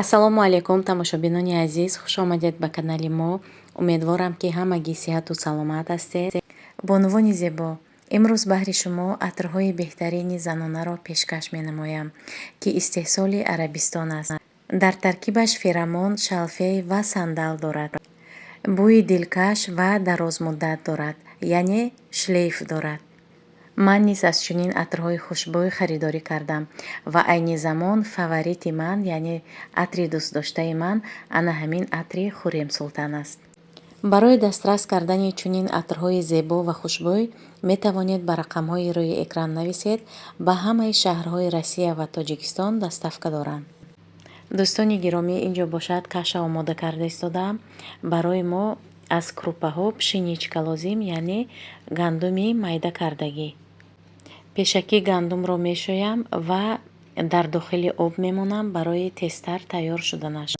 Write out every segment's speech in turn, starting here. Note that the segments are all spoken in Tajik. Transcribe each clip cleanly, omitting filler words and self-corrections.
ассалому алайкум тамошобинони азиз, хуш омадед ба канали мо. Умедворам ки ҳамагӣ сиҳату саломат ҳастед. Бонувони зебо, имрӯз баҳри шумо атрҳои беҳтарини занонаро пешкаш менамоям ки истеҳсоли Арабистон аст. Дар таркибаш феромон, шалфей ва сандал дорад. бӯи дилкаш ва дарозмуддат дорад, яъне шлейф дорад. ман низ аз чунин атрҳои хушбӯй харидорӣ кардам ва айни замон фаворити ман, яъне атри дӯстдоштаи ман ана ҳамин атри Хурремсултан аст. барои дастрас кардани чунин атрҳои зебо ва хушбӯй метавонед ба рақамҳои рӯи экран нависед. Ба ҳамаи шаҳрҳои Россия ва Тоҷикистон доставка доранд. дӯстони гиромӣ, инҷо бошад каша омода карда истодаам. барои мо аз крупаҳо пшеничка лозим, яъне гандуми майда кардагӣ. пешакӣ гандумро мешӯям ва дар дохили об мемонам барои тезтар тайёр шуданаш.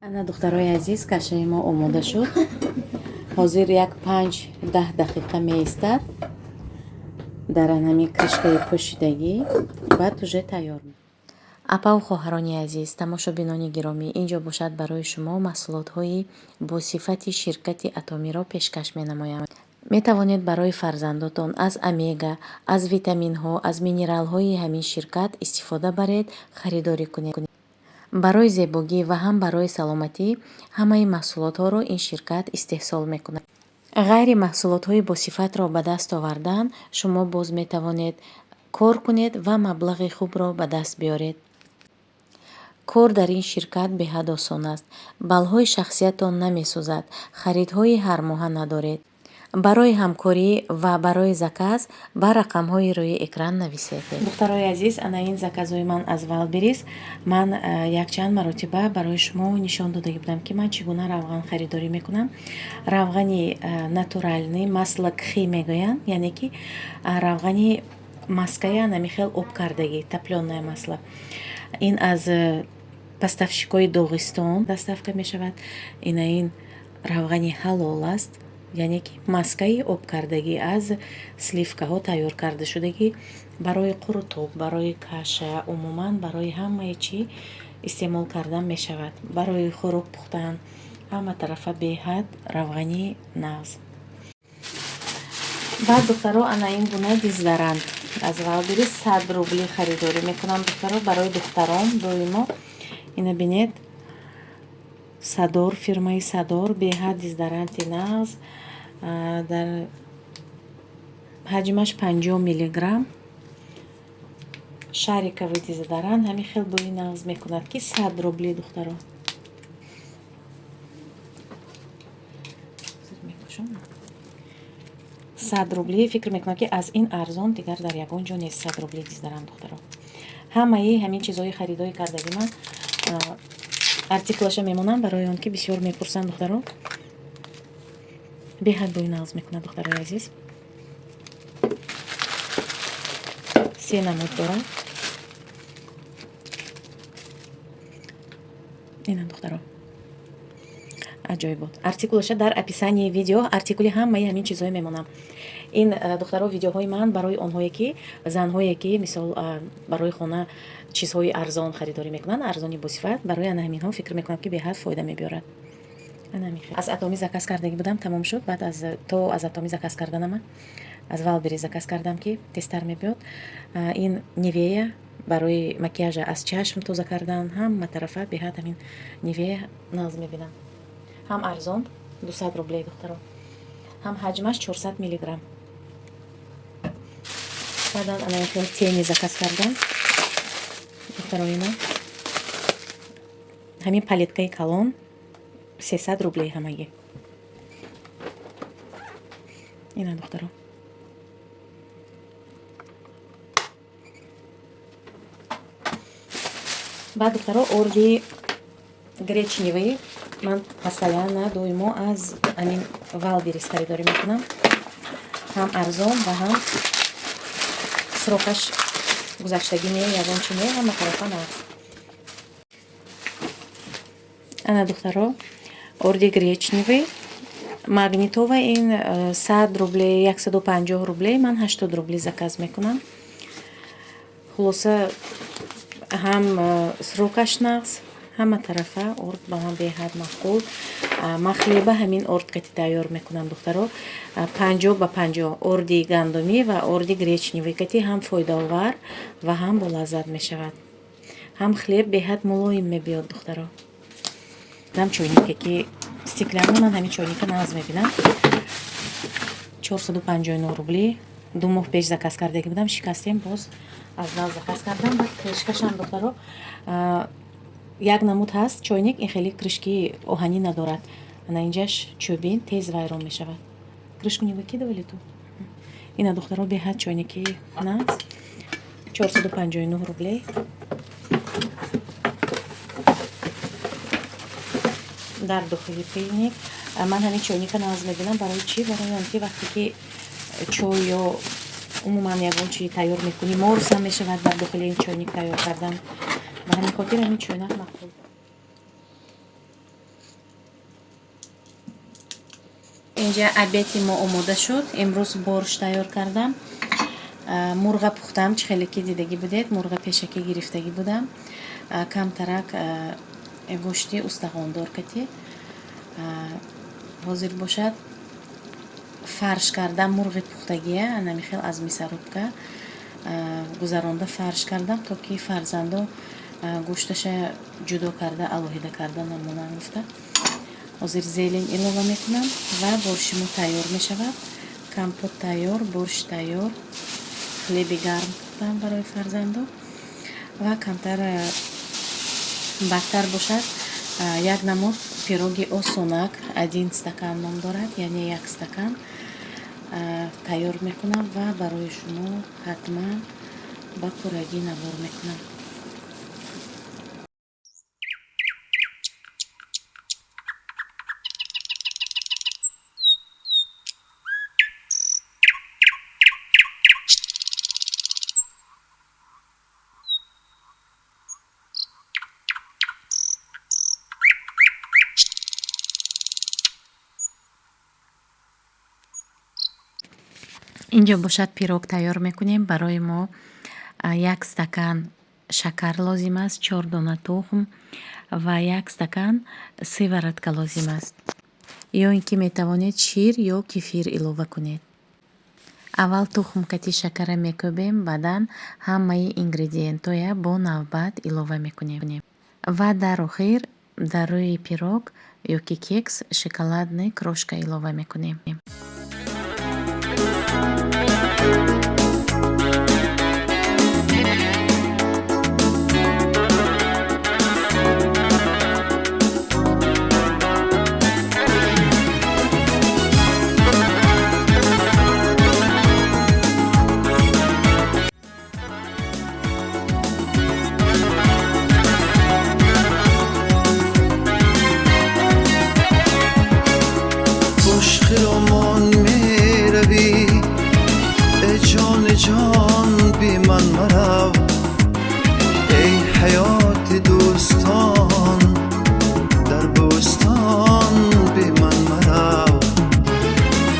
ана духтарои азиз, кашаи мо омода шуд. ҳозир як 5-10 дақиқа меистад дар ҳамин кришкаи пӯшидагӣ. баъд уже тайёр. апаву хоҳарони азиз, тамошобинони гиромӣ, инҷо бошад барои шумо маҳсулотҳои босифати ширкати Атомиро пешкаш менамоям. метавонед барои фарзандотон аз омега, аз витаминҳо, аз минералҳои ҳамин ширкат истифода баред, харидорӣ кунед. барои зебогӣ ва ҳам барои саломатӣ ҳамаи маҳсулотҳоро ин ширкат истеҳсол мекунад. ғайри маҳсулотҳои босифатро ба даст овардан шумо боз метавонед кор кунед ва маблағи хубро ба даст биёред. кор дар ин ширкат беҳад осон аст. балҳои шахсиятон намесӯзад, харидҳои ҳармоҳа надоред. барои ҳамкорӣ ва барои заказ ба рақамҳои рӯи экран нависед. духтарои азиз, ана ин заказҳои ман аз Валберис. ман якчанд маротиба барои шумо нишон дода будам ки ман чӣ гуна равған харидорӣ мекунам. равғани натурални масла кхи мегӯянд, яъне ки равғани маскаи намихел об кардагӣ, таплённая масла. ин аз поставщикои Доғистон доставка мешавад. ина ин равғани ҳалол аст, яъне ки маскаи об кардагӣ аз сливкаҳо тайёр карда шудагӣ барои қурутоб, барои каша, умуман барои ҳамаи чӣ истеъмол кардан мешавад. барои хӯрок пухтан ҳама тарафа беҳад равғани нағз. баъд духтаро ана ин гуна диздаранд аз Валберис 100 рубли харидорӣ мекунам. духтаро барои духтарон доимо ина бинед, Садор, фирмаи Садор беҳад диздаранти нағз дар ҳаҷмаш 50 миллиграмм шарикови диздаран ҳамин хел бӯи нағз мекунад ки 100 рубли духтаро. 100 рубли фикр мекунам ки аз ин арзон дигар дар ягон ҷо нест. 100 рубли диздаран духтаро. ҳамаи ҳамин чизҳои харидорӣ кардаги ман артиклаша мемонам барои он ки бисёр мепурсанд духтаро. беҳад бӯи нағз мекунад духтарои азиз. 3 намуд дорад. ина духтаро аҷоибот. артикулаша дар описании видео, артикули ҳамаи ҳамин чизҳое мемонам. ин духтаро видеоҳои ман барои онҳое ки занҳое ки мисол барои хона чизҳои арзон харидорӣ мекунанд, арзони босифат, барои ана ҳаминҳо фикр мекунам ки беҳад фоида мебиёрад. аз Атоми заказ кардаги будам, тамом шуд. баъд то аз Атоми заказ карданама аз Валберис заказ кардам ки тезтар мебиёд. ин нивея барои макияжа аз чашм тоза кардан, ҳама тарафа беҳад ҳамин нивея нағз мебинам. ҳам арзон 200 рубле духтаро, ҳам ҳаҷмаш 400 миллиграмм. баъдан ана хел тени заказ кардам духтарои ман. ҳамин палеткаи калон 300 рубле ҳамагӣ. ина духтаро. баъд духтаро орди гречневый ман постоянно доимо аз амин Валберис харидорӣ мекунам. ҳам арзон ва ҳам срокаш гузаштагӣ не ягон чи не ҳама тарафа нағз. ана духтаро орди гречневый магнитова ин 100 рубле 150 рубле ман 80 рубле заказ мекунам. хулоса ҳам срокаш нағз ҳама тарафа орд ба ман беҳад мақбул. ман хлеба ҳамин орд кати тайёр мекунам духтаро 50 ба 50 орди гандумӣ ва орди гречневый кати ҳам фоидаовар ва ҳам болаззат мешавад. ҳам хлеб беҳад мулоим мебиёд духтаро. дам чойнике ки стеклянно ман ҳамин чойника нағз мебинам 459 рубли 2 моҳ пеш заказ кардаги будам шикастем боз аз нав заказ кардам. ва кришкашам духтаро як намуд ҳаст чойник ин хеле кришки оҳанӣ надорад. ана инҷаш чӯбин тез вайрон мешавад. кришку не выкидывали ту? ина духтаро беҳад чойники нағз 459 рублей. дар дохили пейник ман ҳамин чойника нағз мебинам. барои чӣ? барои он ки вақте ки чой ё умуман ягон чи тайёр мекунӣ морус ҳам мешавад дар дохили ин чойник тайёр кардан. ба ҳамин хотир ҳамин чойнак мақбул. инҷа обеди мо омода шуд. имрӯз борщ тайёр кардам. мурға пухтам. чӣ хеле ки дидагӣ будед мурға пешакӣ гирифтагӣ будам. камтарак гӯшти устағондор кати ҳозир бошад. фарш кардам мурғи пухтагия намихел аз мисарубка гузаронда фарш кардам то ки фарзандо гӯшташа ҷудо карда алоҳида карда намонан гуфта. ҳозир зелень илова мекунам ва борщи мо тайёр мешавад. компот тайёр, борщ тайёр, хлеби гарм пухтам барои фарзандо ва камтар бадтар бошад як намуд пироги осонак 1 стакан ном дорад, яъне 1 стакан тайёр мекунам ва барои шумо ҳатман ба пуррагӣ навор мекунам. инҷо бошад пирог тайёр мекунем. барои мо 1 стакан шакар лозим аст, 4 дона тухм ва 1 стакан сыворотка лозим аст. ё ин ки метавонед шир ё кефир илова кунед. аввал тухм кати шакара мекӯбем, баъдан ҳамаи ингредиентоя бо навбат илова мекунем ва дар охир дар рӯи пирог ё ки кекс шоколадный крошка илова мекунем. جان بی من مرو ای حیات دوستان در بوستان بی من مرو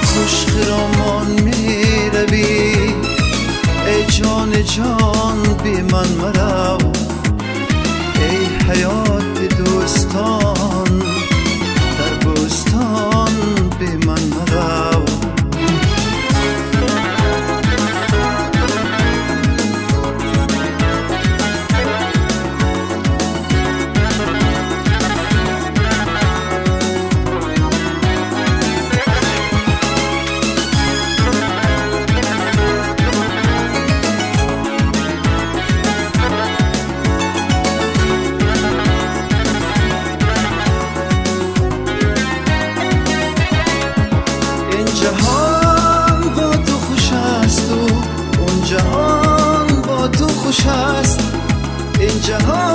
خوش خرامان می روی ای جان بی من مرو ای حیات دوستان در بوستان بی من مرو جهان